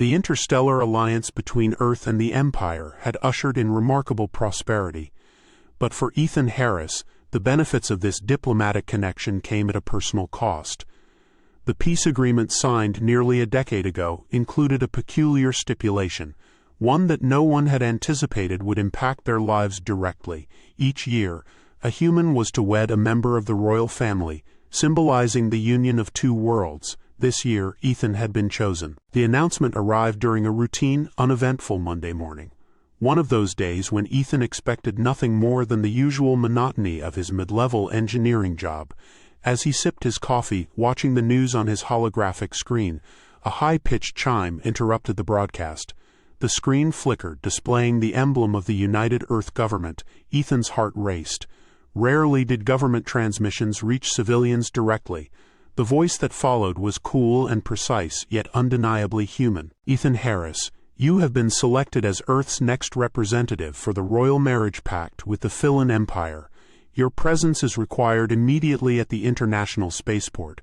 The interstellar alliance between Earth and the Empire had ushered in remarkable prosperity. But for Ethan Harris, the benefits of this diplomatic connection came at a personal cost. The peace agreement signed nearly a decade ago included a peculiar stipulation, one that no one had anticipated would impact their lives directly. Each year, a human was to wed a member of the royal family, symbolizing the union of two worlds. This year, Ethan had been chosen. The announcement arrived during a routine, uneventful Monday morning. One of those days when Ethan expected nothing more than the usual monotony of his mid-level engineering job. As he sipped his coffee, watching the news on his holographic screen, a high-pitched chime interrupted the broadcast. The screen flickered, displaying the emblem of the United Earth government. Ethan's heart raced. Rarely did government transmissions reach civilians directly. The voice that followed was cool and precise, yet undeniably human. "Ethan Harris, you have been selected as Earth's next representative for the Royal Marriage Pact with the Filan Empire. Your presence is required immediately at the International Spaceport.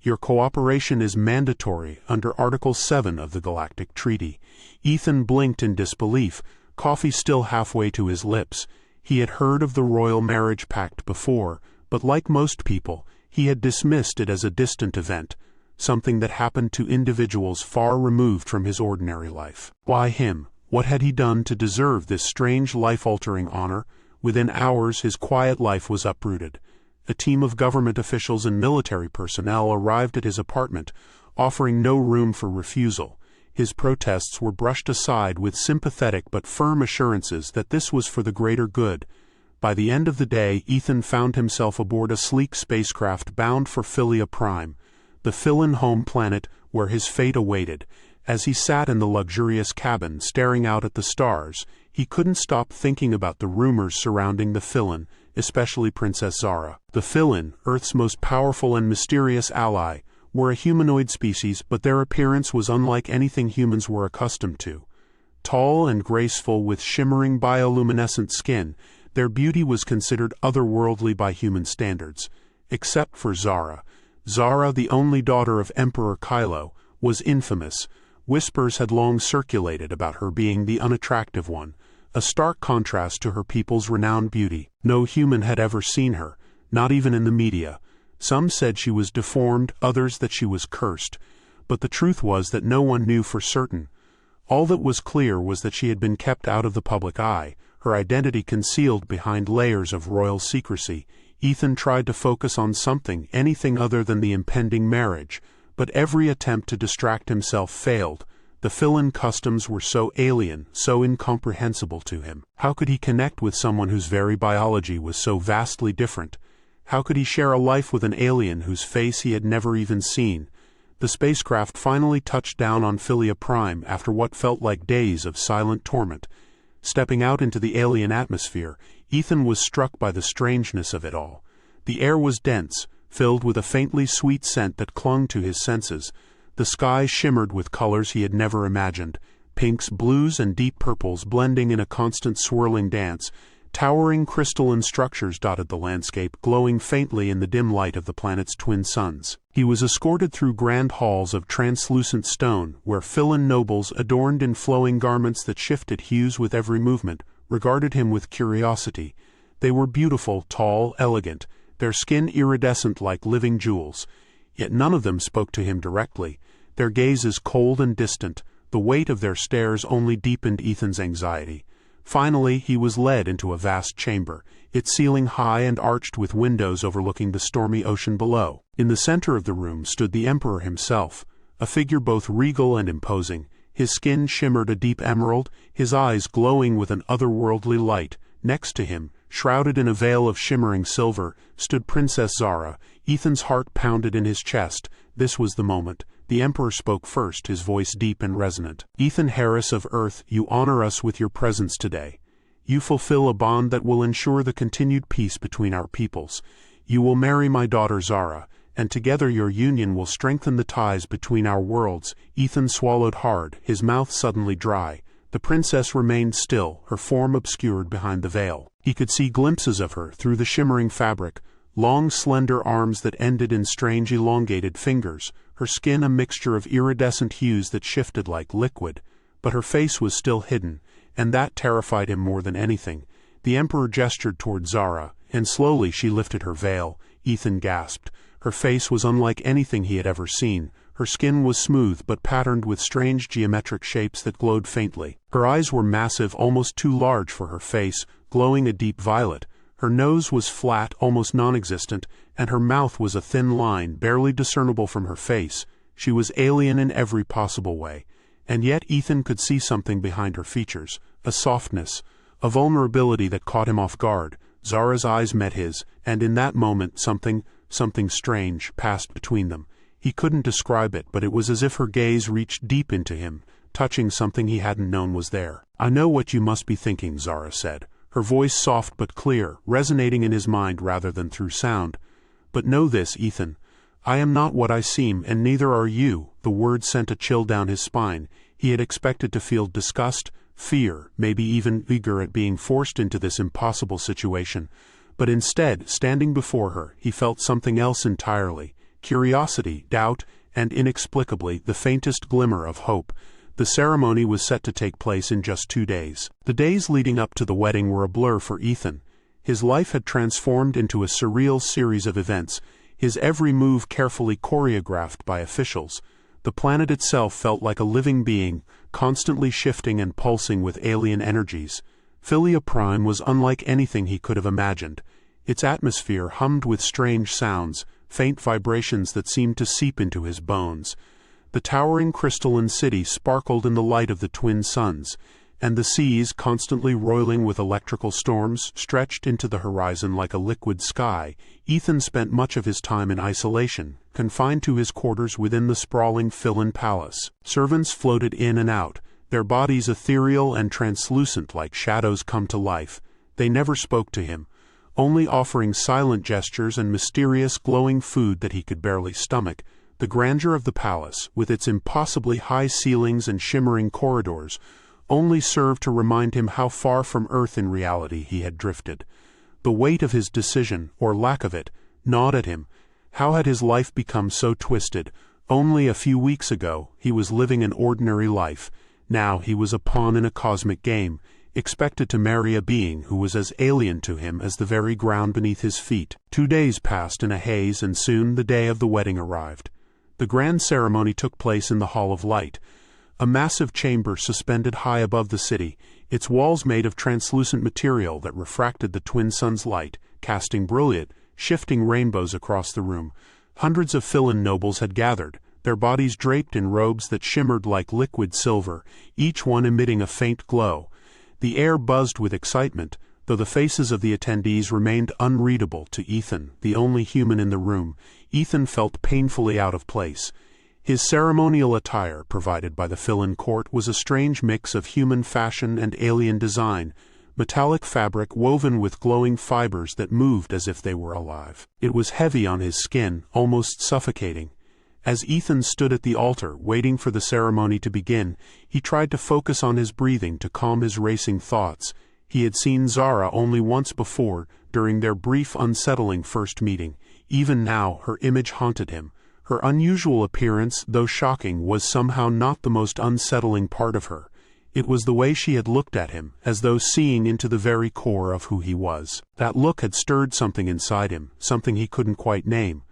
Your cooperation is mandatory under Article 7 of the Galactic Treaty." Ethan blinked in disbelief, coffee still halfway to his lips. He had heard of the Royal Marriage Pact before, but like most people, he had dismissed it as a distant event, something that happened to individuals far removed from his ordinary life. Why him? What had he done to deserve this strange life-altering honor? Within hours, his quiet life was uprooted. A team of government officials and military personnel arrived at his apartment, offering no room for refusal. His protests were brushed aside with sympathetic but firm assurances that this was for the greater good. By the end of the day, Ethan found himself aboard a sleek spacecraft bound for Philia Prime, the Filan home planet where his fate awaited. As he sat in the luxurious cabin staring out at the stars, he couldn't stop thinking about the rumors surrounding the Filan, especially Princess Zara. The Filan, Earth's most powerful and mysterious ally, were a humanoid species, but their appearance was unlike anything humans were accustomed to. Tall and graceful with shimmering bioluminescent skin, their beauty was considered otherworldly by human standards. Except for Zara. Zara, the only daughter of Emperor Kylo, was infamous. Whispers had long circulated about her being the unattractive one, a stark contrast to her people's renowned beauty. No human had ever seen her, not even in the media. Some said she was deformed, others that she was cursed. But the truth was that no one knew for certain. All that was clear was that she had been kept out of the public eye, her identity concealed behind layers of royal secrecy. Ethan tried to focus on something, anything other than the impending marriage, but every attempt to distract himself failed. The Filan customs were so alien, so incomprehensible to him. How could he connect with someone whose very biology was so vastly different? How could he share a life with an alien whose face he had never even seen? The spacecraft finally touched down on Philia Prime after what felt like days of silent torment. Stepping out into the alien atmosphere, Ethan was struck by the strangeness of it all. The air was dense, filled with a faintly sweet scent that clung to his senses. The sky shimmered with colors he had never imagined, pinks, blues, and deep purples blending in a constant swirling dance. Towering crystalline structures dotted the landscape, glowing faintly in the dim light of the planet's twin suns. He was escorted through grand halls of translucent stone, where Filan nobles, adorned in flowing garments that shifted hues with every movement, regarded him with curiosity. They were beautiful, tall, elegant, their skin iridescent like living jewels. Yet none of them spoke to him directly, their gazes cold and distant. The weight of their stares only deepened Ethan's anxiety. Finally, he was led into a vast chamber, its ceiling high and arched with windows overlooking the stormy ocean below. In the center of the room stood the Emperor himself, a figure both regal and imposing. His skin shimmered a deep emerald, his eyes glowing with an otherworldly light. Next to him, shrouded in a veil of shimmering silver, stood Princess Zara. Ethan's heart pounded in his chest. This was the moment. The Emperor spoke first, his voice deep and resonant. "Ethan Harris of Earth, you honor us with your presence today. You fulfill a bond that will ensure the continued peace between our peoples. You will marry my daughter Zara, and together your union will strengthen the ties between our worlds." Ethan swallowed hard, his mouth suddenly dry. The princess remained still, her form obscured behind the veil. He could see glimpses of her through the shimmering fabric, long slender arms that ended in strange elongated fingers, her skin a mixture of iridescent hues that shifted like liquid, but her face was still hidden, and that terrified him more than anything. The Emperor gestured toward Zara, and slowly she lifted her veil. Ethan gasped. Her face was unlike anything he had ever seen. Her skin was smooth but patterned with strange geometric shapes that glowed faintly. Her eyes were massive, almost too large for her face, glowing a deep violet. Her nose was flat, almost non-existent, and her mouth was a thin line, barely discernible from her face. She was alien in every possible way. And yet Ethan could see something behind her features, a softness, a vulnerability that caught him off guard. Zara's eyes met his, and in that moment something strange passed between them. He couldn't describe it, but it was as if her gaze reached deep into him, touching something he hadn't known was there. "I know what you must be thinking," Zara said, her voice soft but clear, resonating in his mind rather than through sound. "But know this, Ethan. I am not what I seem, and neither are you." The words sent a chill down his spine. He had expected to feel disgust, fear, maybe even anger at being forced into this impossible situation. But instead, standing before her, he felt something else entirely. Curiosity, doubt, and inexplicably, the faintest glimmer of hope. The ceremony was set to take place in just 2 days. The days leading up to the wedding were a blur for Ethan. His life had transformed into a surreal series of events, his every move carefully choreographed by officials. The planet itself felt like a living being, constantly shifting and pulsing with alien energies. Philia Prime was unlike anything he could have imagined. Its atmosphere hummed with strange sounds, faint vibrations that seemed to seep into his bones. The towering crystalline city sparkled in the light of the twin suns, and the seas, constantly roiling with electrical storms, stretched into the horizon like a liquid sky. Ethan spent much of his time in isolation, confined to his quarters within the sprawling Philin palace. Servants floated in and out, their bodies ethereal and translucent like shadows come to life. They never spoke to him, only offering silent gestures and mysterious glowing food that he could barely stomach. The grandeur of the palace, with its impossibly high ceilings and shimmering corridors, only served to remind him how far from Earth in reality he had drifted. The weight of his decision, or lack of it, gnawed at him. How had his life become so twisted? Only a few weeks ago, he was living an ordinary life. Now he was a pawn in a cosmic game, expected to marry a being who was as alien to him as the very ground beneath his feet. 2 days passed in a haze, and soon the day of the wedding arrived. The grand ceremony took place in the Hall of Light, a massive chamber suspended high above the city, its walls made of translucent material that refracted the twin suns' light, casting brilliant, shifting rainbows across the room. Hundreds of Philin nobles had gathered, their bodies draped in robes that shimmered like liquid silver, each one emitting a faint glow. The air buzzed with excitement, though the faces of the attendees remained unreadable to Ethan, the only human in the room. Ethan felt painfully out of place. His ceremonial attire, provided by the Philin court, was a strange mix of human fashion and alien design, metallic fabric woven with glowing fibers that moved as if they were alive. It was heavy on his skin, almost suffocating. As Ethan stood at the altar, waiting for the ceremony to begin, he tried to focus on his breathing to calm his racing thoughts. He had seen Zara only once before, during their brief, unsettling first meeting. Even now, her image haunted him. Her unusual appearance, though shocking, was somehow not the most unsettling part of her. It was the way she had looked at him, as though seeing into the very core of who he was. That look had stirred something inside him, something he couldn't quite name.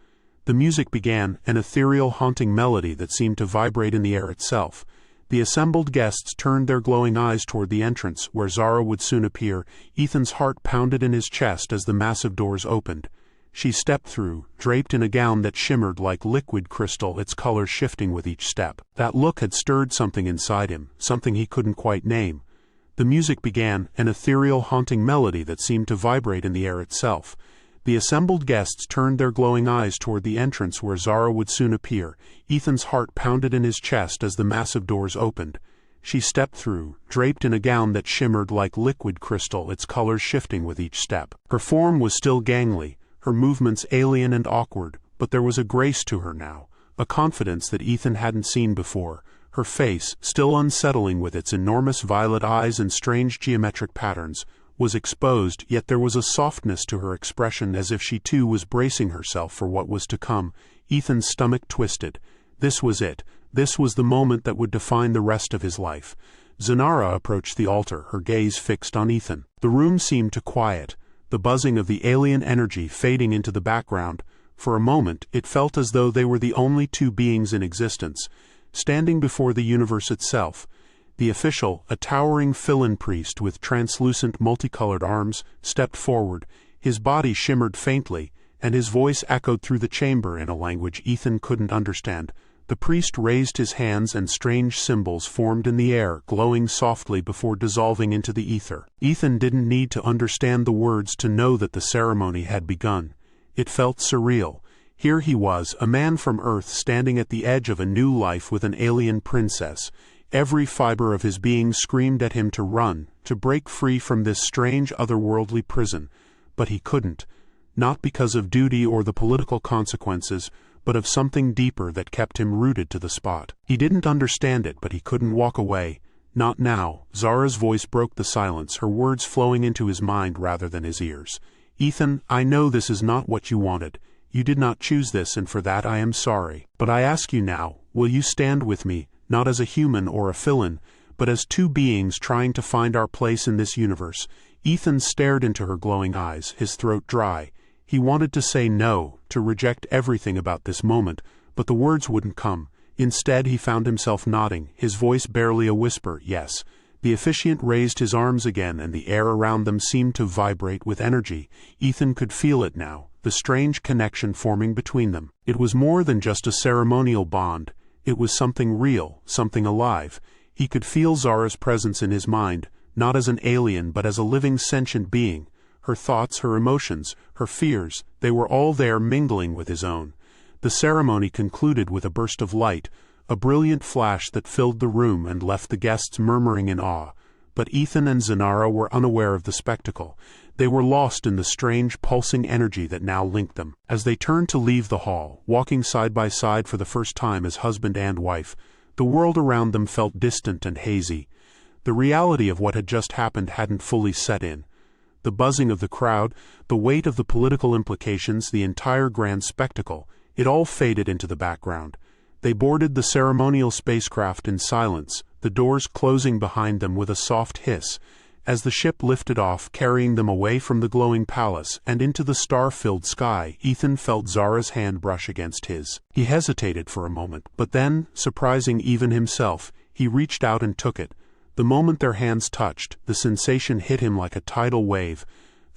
The music began, an ethereal, haunting melody that seemed to vibrate in the air itself. The assembled guests turned their glowing eyes toward the entrance, where Zara would soon appear. Ethan's heart pounded in his chest as the massive doors opened. She stepped through, draped in a gown that shimmered like liquid crystal, its colors shifting with each step. That look had stirred something inside him, something he couldn't quite name. The music began, an ethereal, haunting melody that seemed to vibrate in the air itself. The assembled guests turned their glowing eyes toward the entrance where Zara would soon appear. Ethan's heart pounded in his chest as the massive doors opened. She stepped through, draped in a gown that shimmered like liquid crystal, its colors shifting with each step. Her form was still gangly, her movements alien and awkward, but there was a grace to her now, a confidence that Ethan hadn't seen before. Her face, still unsettling with its enormous violet eyes and strange geometric patterns, was exposed, yet there was a softness to her expression as if she too was bracing herself for what was to come. Ethan's stomach twisted. This was it. This was the moment that would define the rest of his life. Zanara approached the altar, her gaze fixed on Ethan. The room seemed to quiet, the buzzing of the alien energy fading into the background. For a moment, it felt as though they were the only two beings in existence, standing before the universe itself. The official, a towering fill-in priest with translucent multicolored arms, stepped forward. His body shimmered faintly, and his voice echoed through the chamber in a language Ethan couldn't understand. The priest raised his hands and strange symbols formed in the air, glowing softly before dissolving into the ether. Ethan didn't need to understand the words to know that the ceremony had begun. It felt surreal. Here he was, a man from Earth standing at the edge of a new life with an alien princess. Every fiber of his being screamed at him to run, to break free from this strange otherworldly prison. But he couldn't. Not because of duty or the political consequences, but of something deeper that kept him rooted to the spot. He didn't understand it, but he couldn't walk away. Not now. Zara's voice broke the silence, her words flowing into his mind rather than his ears. Ethan, I know this is not what you wanted. You did not choose this, and for that I am sorry. But I ask you now, will you stand with me, not as a human or a fill-in, but as two beings trying to find our place in this universe? Ethan stared into her glowing eyes, his throat dry. He wanted to say no, to reject everything about this moment, but the words wouldn't come. Instead, he found himself nodding, his voice barely a whisper, yes. The officiant raised his arms again, and the air around them seemed to vibrate with energy. Ethan could feel it now, the strange connection forming between them. It was more than just a ceremonial bond. It was something real, something alive. He could feel Zara's presence in his mind, not as an alien but as a living sentient being. Her thoughts, her emotions, her fears, they were all there mingling with his own. The ceremony concluded with a burst of light, a brilliant flash that filled the room and left the guests murmuring in awe. But Ethan and Zanara were unaware of the spectacle. They were lost in the strange, pulsing energy that now linked them. As they turned to leave the hall, walking side by side for the first time as husband and wife, the world around them felt distant and hazy. The reality of what had just happened hadn't fully set in. The buzzing of the crowd, the weight of the political implications, the entire grand spectacle, it all faded into the background. They boarded the ceremonial spacecraft in silence, the doors closing behind them with a soft hiss. As the ship lifted off, carrying them away from the glowing palace and into the star-filled sky, Ethan felt Zara's hand brush against his. He hesitated for a moment, but then, surprising even himself, he reached out and took it. The moment their hands touched, the sensation hit him like a tidal wave.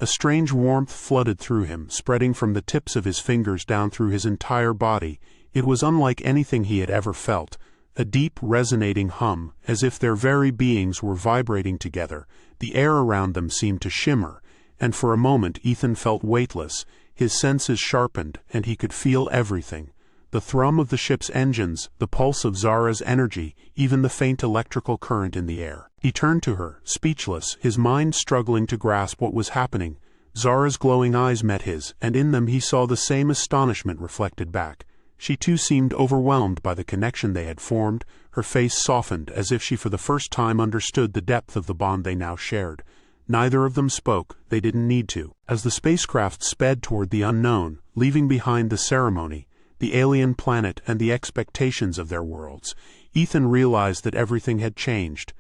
A strange warmth flooded through him, spreading from the tips of his fingers down through his entire body. It was unlike anything he had ever felt. A deep, resonating hum, as if their very beings were vibrating together. The air around them seemed to shimmer, and for a moment Ethan felt weightless. His senses sharpened, and he could feel everything. The thrum of the ship's engines, the pulse of Zara's energy, even the faint electrical current in the air. He turned to her, speechless, his mind struggling to grasp what was happening. Zara's glowing eyes met his, and in them he saw the same astonishment reflected back. She too seemed overwhelmed by the connection they had formed. Her face softened, as if she for the first time understood the depth of the bond they now shared. Neither of them spoke. They didn't need to. As the spacecraft sped toward the unknown, leaving behind the ceremony, the alien planet and the expectations of their worlds, Ethan realized that everything had changed.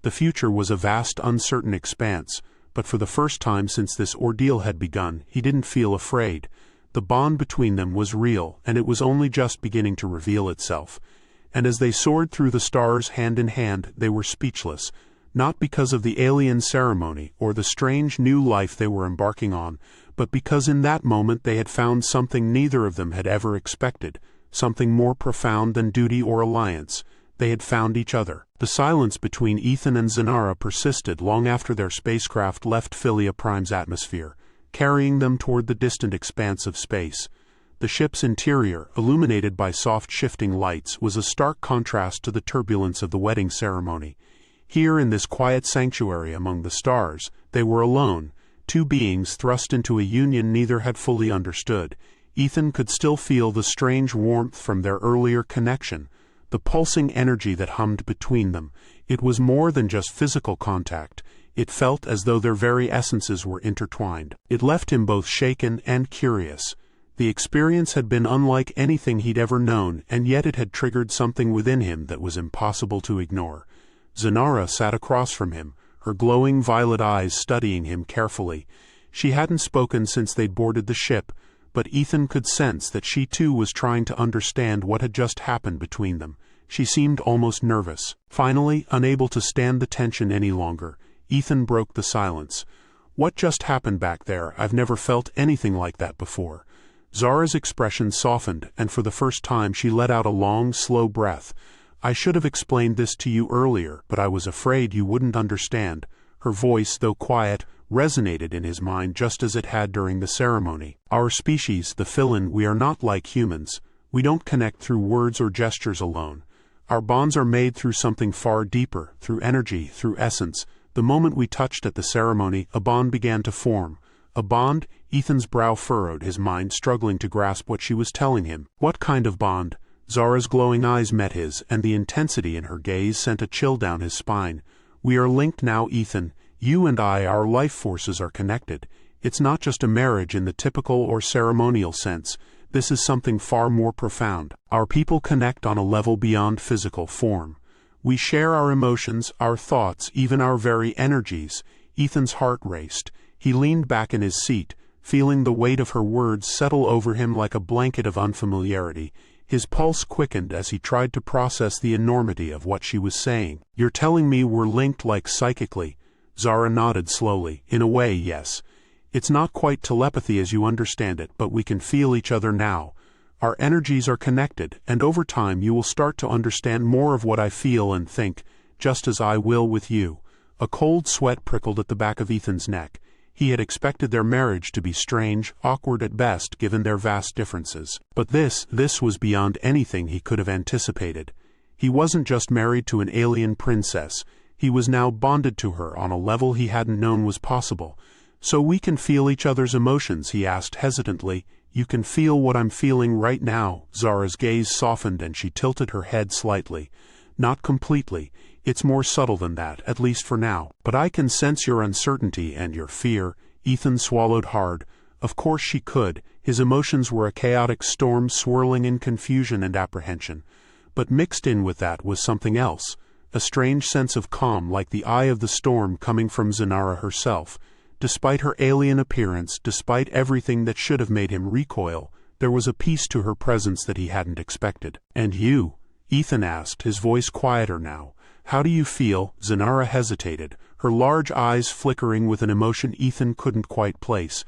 The future was a vast, uncertain expanse, but for the first time since this ordeal had begun, he didn't feel afraid. The bond between them was real, and it was only just beginning to reveal itself. And as they soared through the stars hand in hand, they were speechless, not because of the alien ceremony or the strange new life they were embarking on, but because in that moment they had found something neither of them had ever expected, something more profound than duty or alliance. They had found each other. The silence between Ethan and Zanara persisted long after their spacecraft left Philia Prime's atmosphere, carrying them toward the distant expanse of space. The ship's interior, illuminated by soft shifting lights, was a stark contrast to the turbulence of the wedding ceremony. Here in this quiet sanctuary among the stars, they were alone, two beings thrust into a union neither had fully understood. Ethan could still feel the strange warmth from their earlier connection, the pulsing energy that hummed between them. It was more than just physical contact. It felt as though their very essences were intertwined. It left him both shaken and curious. The experience had been unlike anything he'd ever known, and yet it had triggered something within him that was impossible to ignore. Zanara sat across from him, her glowing violet eyes studying him carefully. She hadn't spoken since they'd boarded the ship, but Ethan could sense that she too was trying to understand what had just happened between them. She seemed almost nervous. Finally, unable to stand the tension any longer, Ethan broke the silence. "What just happened back there? I've never felt anything like that before." Zara's expression softened, and for the first time she let out a long, slow breath. "I should have explained this to you earlier, but I was afraid you wouldn't understand." Her voice, though quiet, resonated in his mind just as it had during the ceremony. "Our species, the fill-in, we are not like humans. We don't connect through words or gestures alone. Our bonds are made through something far deeper, through energy, through essence." The moment we touched at the ceremony, a bond began to form. A bond? Ethan's brow furrowed, his mind struggling to grasp what she was telling him. What kind of bond? Zara's glowing eyes met his, and the intensity in her gaze sent a chill down his spine. "We are linked now, Ethan. You and I, our life forces are connected. It's not just a marriage in the typical or ceremonial sense. This is something far more profound. Our people connect on a level beyond physical form. We share our emotions, our thoughts, even our very energies." Ethan's heart raced. He leaned back in his seat, feeling the weight of her words settle over him like a blanket of unfamiliarity. His pulse quickened as he tried to process the enormity of what she was saying. "You're telling me we're linked like psychically?" Zara nodded slowly. "In a way, yes. It's not quite telepathy as you understand it, but we can feel each other now. Our energies are connected, and over time you will start to understand more of what I feel and think, just as I will with you." A cold sweat prickled at the back of Ethan's neck. He had expected their marriage to be strange, awkward at best given their vast differences. But this was beyond anything he could have anticipated. He wasn't just married to an alien princess. He was now bonded to her on a level he hadn't known was possible. "So we can feel each other's emotions?" he asked hesitantly. "You can feel what I'm feeling right now?" Zara's gaze softened and she tilted her head slightly. "Not completely. It's more subtle than that, at least for now. But I can sense your uncertainty and your fear." Ethan swallowed hard. Of course she could. His emotions were a chaotic storm swirling in confusion and apprehension. But mixed in with that was something else. A strange sense of calm, like the eye of the storm coming from Zanara herself. Despite her alien appearance, despite everything that should have made him recoil, there was a peace to her presence that he hadn't expected. "And you?" Ethan asked, his voice quieter now. "How do you feel?" Zanara hesitated, her large eyes flickering with an emotion Ethan couldn't quite place.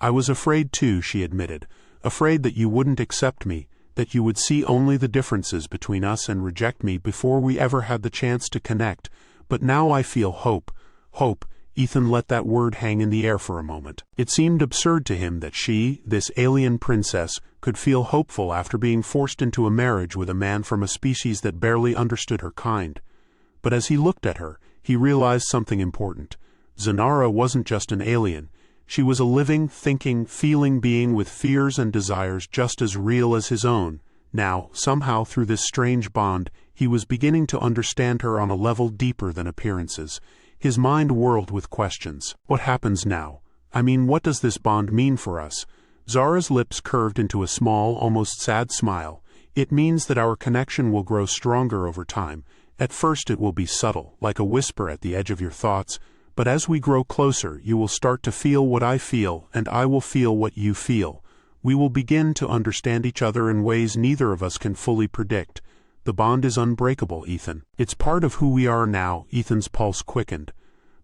"I was afraid too," she admitted. "Afraid that you wouldn't accept me, that you would see only the differences between us and reject me before we ever had the chance to connect. But now I feel hope." Hope. Ethan let that word hang in the air for a moment. It seemed absurd to him that she, this alien princess, could feel hopeful after being forced into a marriage with a man from a species that barely understood her kind. But as he looked at her, he realized something important. Zanara wasn't just an alien. She was a living, thinking, feeling being with fears and desires just as real as his own. Now, somehow through this strange bond, he was beginning to understand her on a level deeper than appearances. His mind whirled with questions. What happens now? I mean, what does this bond mean for us? Zara's lips curved into a small, almost sad smile. "It means that our connection will grow stronger over time. At first it will be subtle, like a whisper at the edge of your thoughts, but as we grow closer, you will start to feel what I feel, and I will feel what you feel. We will begin to understand each other in ways neither of us can fully predict. The bond is unbreakable, Ethan. It's part of who we are now." Ethan's pulse quickened.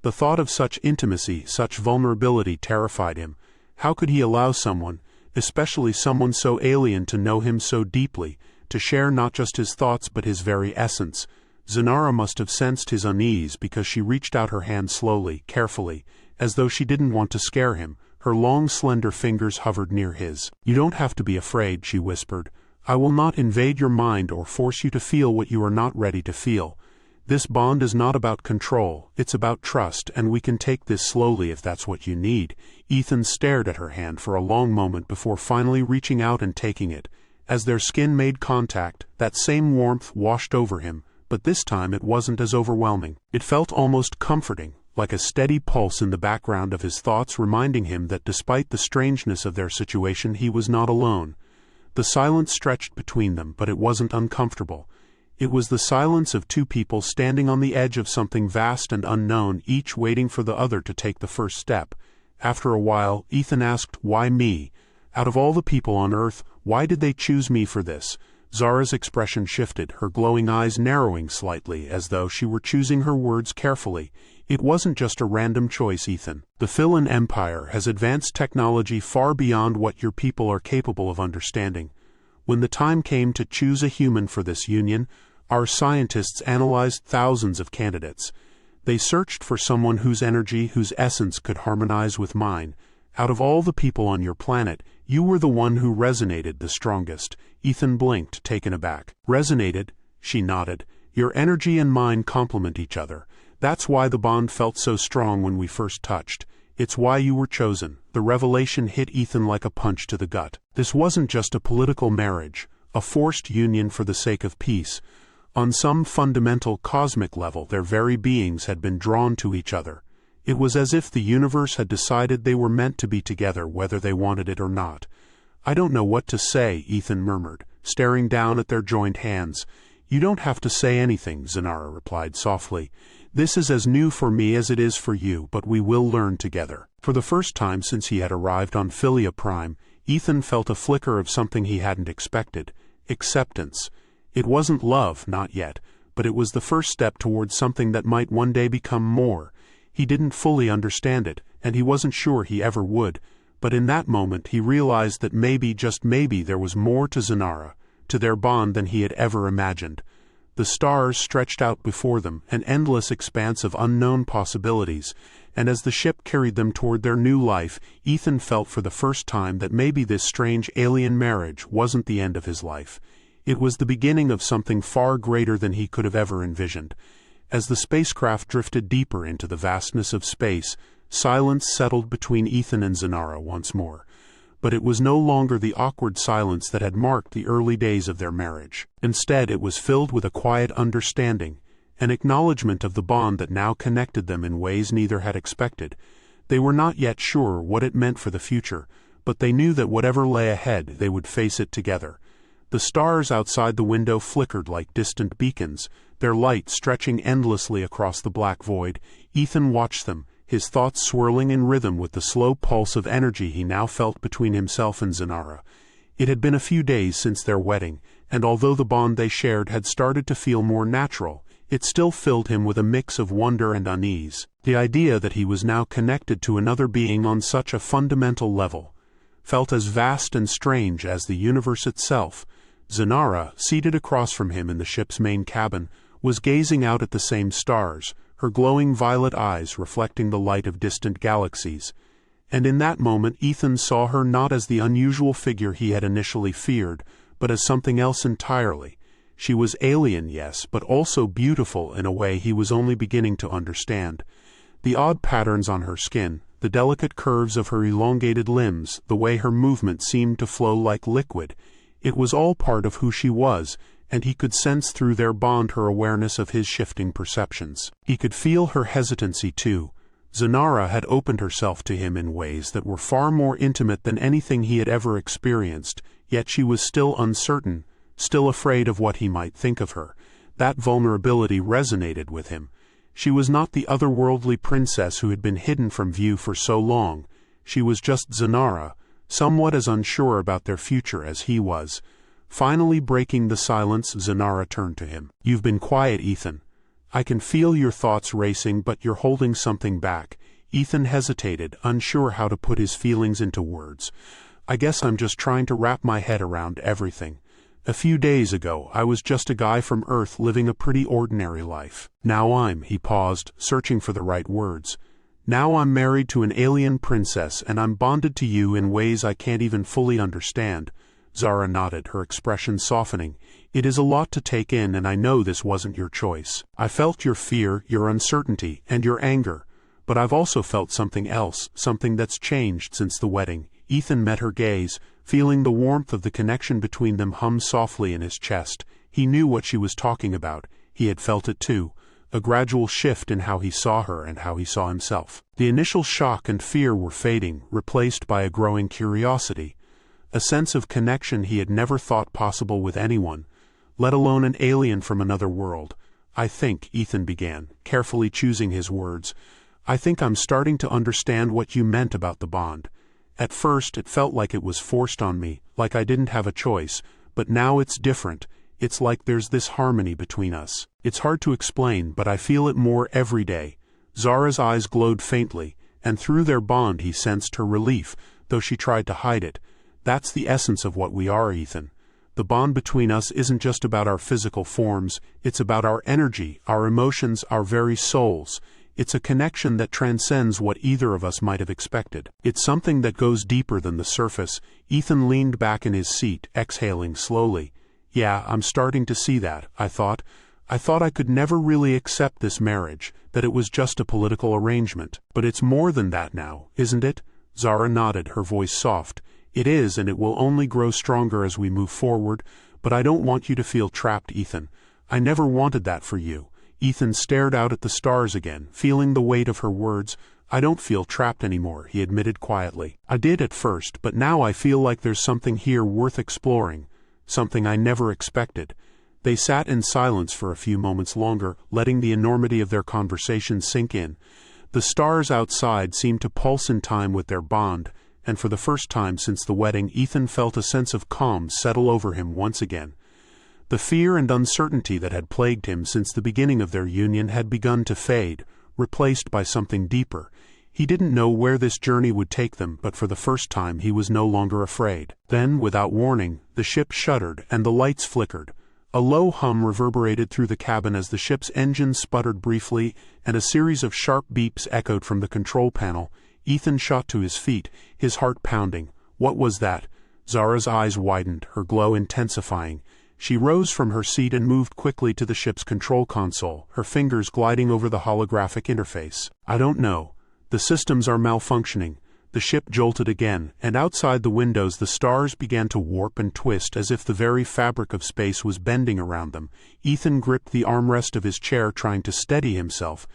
The thought of such intimacy, such vulnerability terrified him. How could he allow someone, especially someone so alien, to know him so deeply, to share not just his thoughts but his very essence? Zanara must have sensed his unease because she reached out her hand slowly, carefully, as though she didn't want to scare him. Her long, slender fingers hovered near his. "You don't have to be afraid," she whispered. "I will not invade your mind or force you to feel what you are not ready to feel. This bond is not about control, it's about trust, and we can take this slowly if that's what you need." Ethan stared at her hand for a long moment before finally reaching out and taking it. As their skin made contact, that same warmth washed over him, but this time it wasn't as overwhelming. It felt almost comforting, like a steady pulse in the background of his thoughts, reminding him that despite the strangeness of their situation, he was not alone. The silence stretched between them, but it wasn't uncomfortable. It was the silence of two people standing on the edge of something vast and unknown, each waiting for the other to take the first step. After a while, Ethan asked, "Why me? Out of all the people on Earth, why did they choose me for this?" Zara's expression shifted, her glowing eyes narrowing slightly, as though she were choosing her words carefully. "It wasn't just a random choice, Ethan. The Filan Empire has advanced technology far beyond what your people are capable of understanding. When the time came to choose a human for this union, our scientists analyzed thousands of candidates. They searched for someone whose energy, whose essence could harmonize with mine. Out of all the people on your planet, you were the one who resonated the strongest." Ethan blinked, taken aback. "Resonated?" She nodded. "Your energy and mine complement each other. That's why the bond felt so strong when we first touched. It's why you were chosen." The revelation hit Ethan like a punch to the gut. This wasn't just a political marriage, a forced union for the sake of peace. On some fundamental cosmic level, their very beings had been drawn to each other. It was as if the universe had decided they were meant to be together whether they wanted it or not. "I don't know what to say," Ethan murmured, staring down at their joined hands. "You don't have to say anything," Zanara replied softly. "This is as new for me as it is for you, but we will learn together." For the first time since he had arrived on Philia Prime, Ethan felt a flicker of something he hadn't expected: acceptance. It wasn't love, not yet, but it was the first step towards something that might one day become more. He didn't fully understand it, and he wasn't sure he ever would, but in that moment he realized that maybe, just maybe, there was more to Zanara, to their bond, than he had ever imagined. The stars stretched out before them, an endless expanse of unknown possibilities, and as the ship carried them toward their new life, Ethan felt for the first time that maybe this strange alien marriage wasn't the end of his life. It was the beginning of something far greater than he could have ever envisioned. As the spacecraft drifted deeper into the vastness of space, silence settled between Ethan and Zanara once more. But it was no longer the awkward silence that had marked the early days of their marriage. Instead, it was filled with a quiet understanding, an acknowledgement of the bond that now connected them in ways neither had expected. They were not yet sure what it meant for the future, but they knew that whatever lay ahead, they would face it together. The stars outside the window flickered like distant beacons, their light stretching endlessly across the black void. Ethan watched them, his thoughts swirling in rhythm with the slow pulse of energy he now felt between himself and Zanara. It had been a few days since their wedding, and although the bond they shared had started to feel more natural, it still filled him with a mix of wonder and unease. The idea that he was now connected to another being on such a fundamental level felt as vast and strange as the universe itself. Zanara, seated across from him in the ship's main cabin, was gazing out at the same stars, her glowing violet eyes reflecting the light of distant galaxies. And in that moment Ethan saw her not as the unusual figure he had initially feared, but as something else entirely. She was alien, yes, but also beautiful in a way he was only beginning to understand. The odd patterns on her skin, the delicate curves of her elongated limbs, the way her movement seemed to flow like liquid, it was all part of who she was, and he could sense through their bond her awareness of his shifting perceptions. He could feel her hesitancy too. Zanara had opened herself to him in ways that were far more intimate than anything he had ever experienced, yet she was still uncertain, still afraid of what he might think of her. That vulnerability resonated with him. She was not the otherworldly princess who had been hidden from view for so long. She was just Zanara, somewhat as unsure about their future as he was. Finally breaking the silence, Zanara turned to him. "You've been quiet, Ethan. I can feel your thoughts racing, but you're holding something back." Ethan hesitated, unsure how to put his feelings into words. "I guess I'm just trying to wrap my head around everything. A few days ago, I was just a guy from Earth living a pretty ordinary life. Now he paused, searching for the right words. "Now I'm married to an alien princess, and I'm bonded to you in ways I can't even fully understand." Zara nodded, her expression softening. "It is a lot to take in, and I know this wasn't your choice. I felt your fear, your uncertainty, and your anger. But I've also felt something else, something that's changed since the wedding." Ethan met her gaze, feeling the warmth of the connection between them hum softly in his chest. He knew what she was talking about. He had felt it too. a gradual shift in how he saw her and how he saw himself. The initial shock and fear were fading, replaced by a growing curiosity, a sense of connection he had never thought possible with anyone, let alone an alien from another world. "I think," Ethan began, carefully choosing his words, "I think I'm starting to understand what you meant about the bond. At first it felt like it was forced on me, like I didn't have a choice, but now it's different. It's like there's this harmony between us. It's hard to explain, but I feel it more every day." Zara's eyes glowed faintly, and through their bond he sensed her relief, though she tried to hide it. "That's the essence of what we are, Ethan. The bond between us isn't just about our physical forms, it's about our energy, our emotions, our very souls. It's a connection that transcends what either of us might have expected. It's something that goes deeper than the surface." Ethan leaned back in his seat, exhaling slowly. "Yeah, I'm starting to see that. I thought I could never really accept this marriage, that it was just a political arrangement. But it's more than that now, isn't it?" Zara nodded, her voice soft. "It is, and it will only grow stronger as we move forward, but I don't want you to feel trapped, Ethan. I never wanted that for you." Ethan stared out at the stars again, feeling the weight of her words. "I don't feel trapped anymore," he admitted quietly. "I did at first, but now I feel like there's something here worth exploring, something I never expected." They sat in silence for a few moments longer, letting the enormity of their conversation sink in. The stars outside seemed to pulse in time with their bond, and for the first time since the wedding, Ethan felt a sense of calm settle over him once again. The fear and uncertainty that had plagued him since the beginning of their union had begun to fade, replaced by something deeper. He didn't know where this journey would take them, but for the first time he was no longer afraid. Then, without warning, the ship shuddered and the lights flickered. A low hum reverberated through the cabin as the ship's engine sputtered briefly, and a series of sharp beeps echoed from the control panel. Ethan shot to his feet, his heart pounding. What was that? Zara's eyes widened, her glow intensifying. She rose from her seat and moved quickly to the ship's control console, her fingers gliding over the holographic interface. "I don't know. The systems are malfunctioning." The ship jolted again, and outside the windows the stars began to warp and twist as if the very fabric of space was bending around them. Ethan gripped the armrest of his chair, trying to steady himself,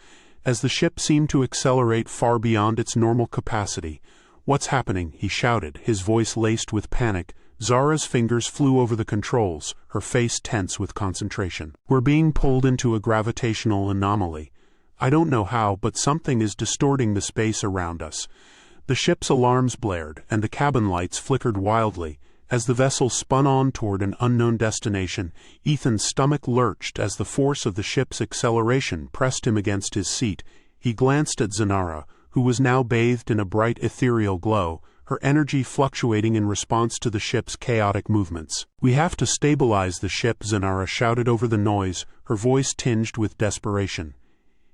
as the ship seemed to accelerate far beyond its normal capacity. "What's happening?" he shouted, his voice laced with panic. Zara's fingers flew over the controls, her face tense with concentration. "We're being pulled into a gravitational anomaly. I don't know how, but something is distorting the space around us." The ship's alarms blared, and the cabin lights flickered wildly. As the vessel spun on toward an unknown destination, Ethan's stomach lurched as the force of the ship's acceleration pressed him against his seat. He glanced at Zanara, who was now bathed in a bright ethereal glow, her energy fluctuating in response to the ship's chaotic movements. "We have to stabilize the ship," Zanara shouted over the noise, her voice tinged with desperation.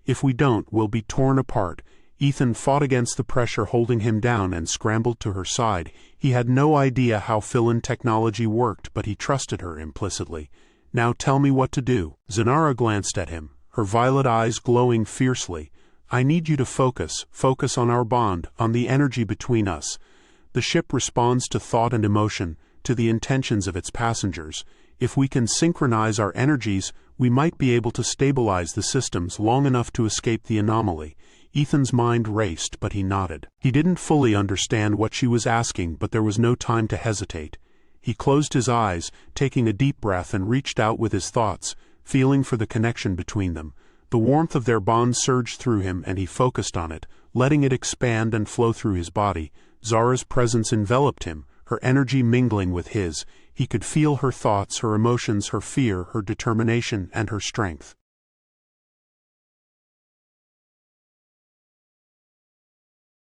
"If we don't, we'll be torn apart." Ethan fought against the pressure holding him down and scrambled to her side. He had no idea how fill-in technology worked, but he trusted her implicitly. "Now tell me what to do." Zanara glanced at him, her violet eyes glowing fiercely. "I need you to focus on our bond, on the energy between us. The ship responds to thought and emotion, to the intentions of its passengers. If we can synchronize our energies, we might be able to stabilize the systems long enough to escape the anomaly." Ethan's mind raced, but he nodded. He didn't fully understand what she was asking, but there was no time to hesitate. He closed his eyes, taking a deep breath, and reached out with his thoughts, feeling for the connection between them. The warmth of their bond surged through him, and he focused on it, letting it expand and flow through his body. Zara's presence enveloped him, her energy mingling with his. He could feel her thoughts, her emotions, her fear, her determination, and her strength.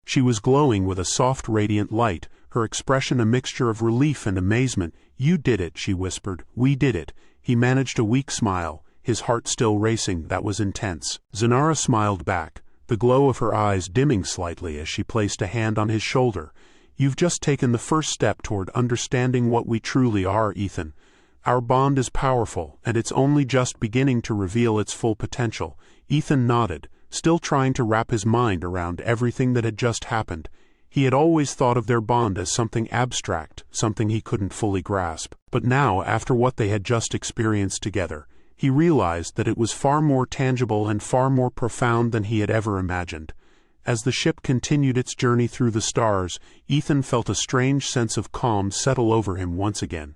She was glowing with a soft, radiant light, her expression a mixture of relief and amazement. "You did it," she whispered. "We did it." He managed a weak smile, his heart still racing. "That was intense." Zanara smiled back, the glow of her eyes dimming slightly as she placed a hand on his shoulder. "You've just taken the first step toward understanding what we truly are, Ethan. Our bond is powerful, and it's only just beginning to reveal its full potential." Ethan nodded, still trying to wrap his mind around everything that had just happened. He had always thought of their bond as something abstract, something he couldn't fully grasp. But now, after what they had just experienced together, He realized that it was far more tangible and far more profound than he had ever imagined. As the ship continued its journey through the stars, Ethan felt a strange sense of calm settle over him once again.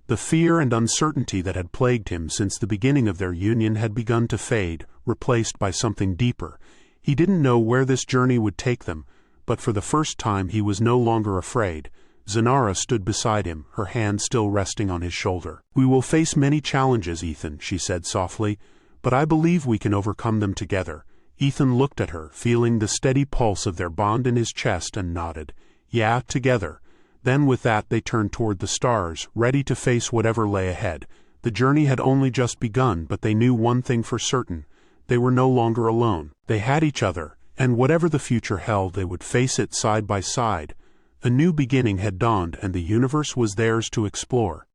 The fear and uncertainty that had plagued him since the beginning of their union had begun to fade, replaced by something deeper. He didn't know where this journey would take them, but for the first time he was no longer afraid. Zanara stood beside him, her hand still resting on his shoulder. "We will face many challenges, Ethan," she said softly, "but I believe we can overcome them together." Ethan looked at her, feeling the steady pulse of their bond in his chest, and nodded. "Yeah, together." Then with that they turned toward the stars, ready to face whatever lay ahead. The journey had only just begun, but they knew one thing for certain. They were no longer alone. They had each other, and whatever the future held, they would face it side by side. A new beginning had dawned, and the universe was theirs to explore.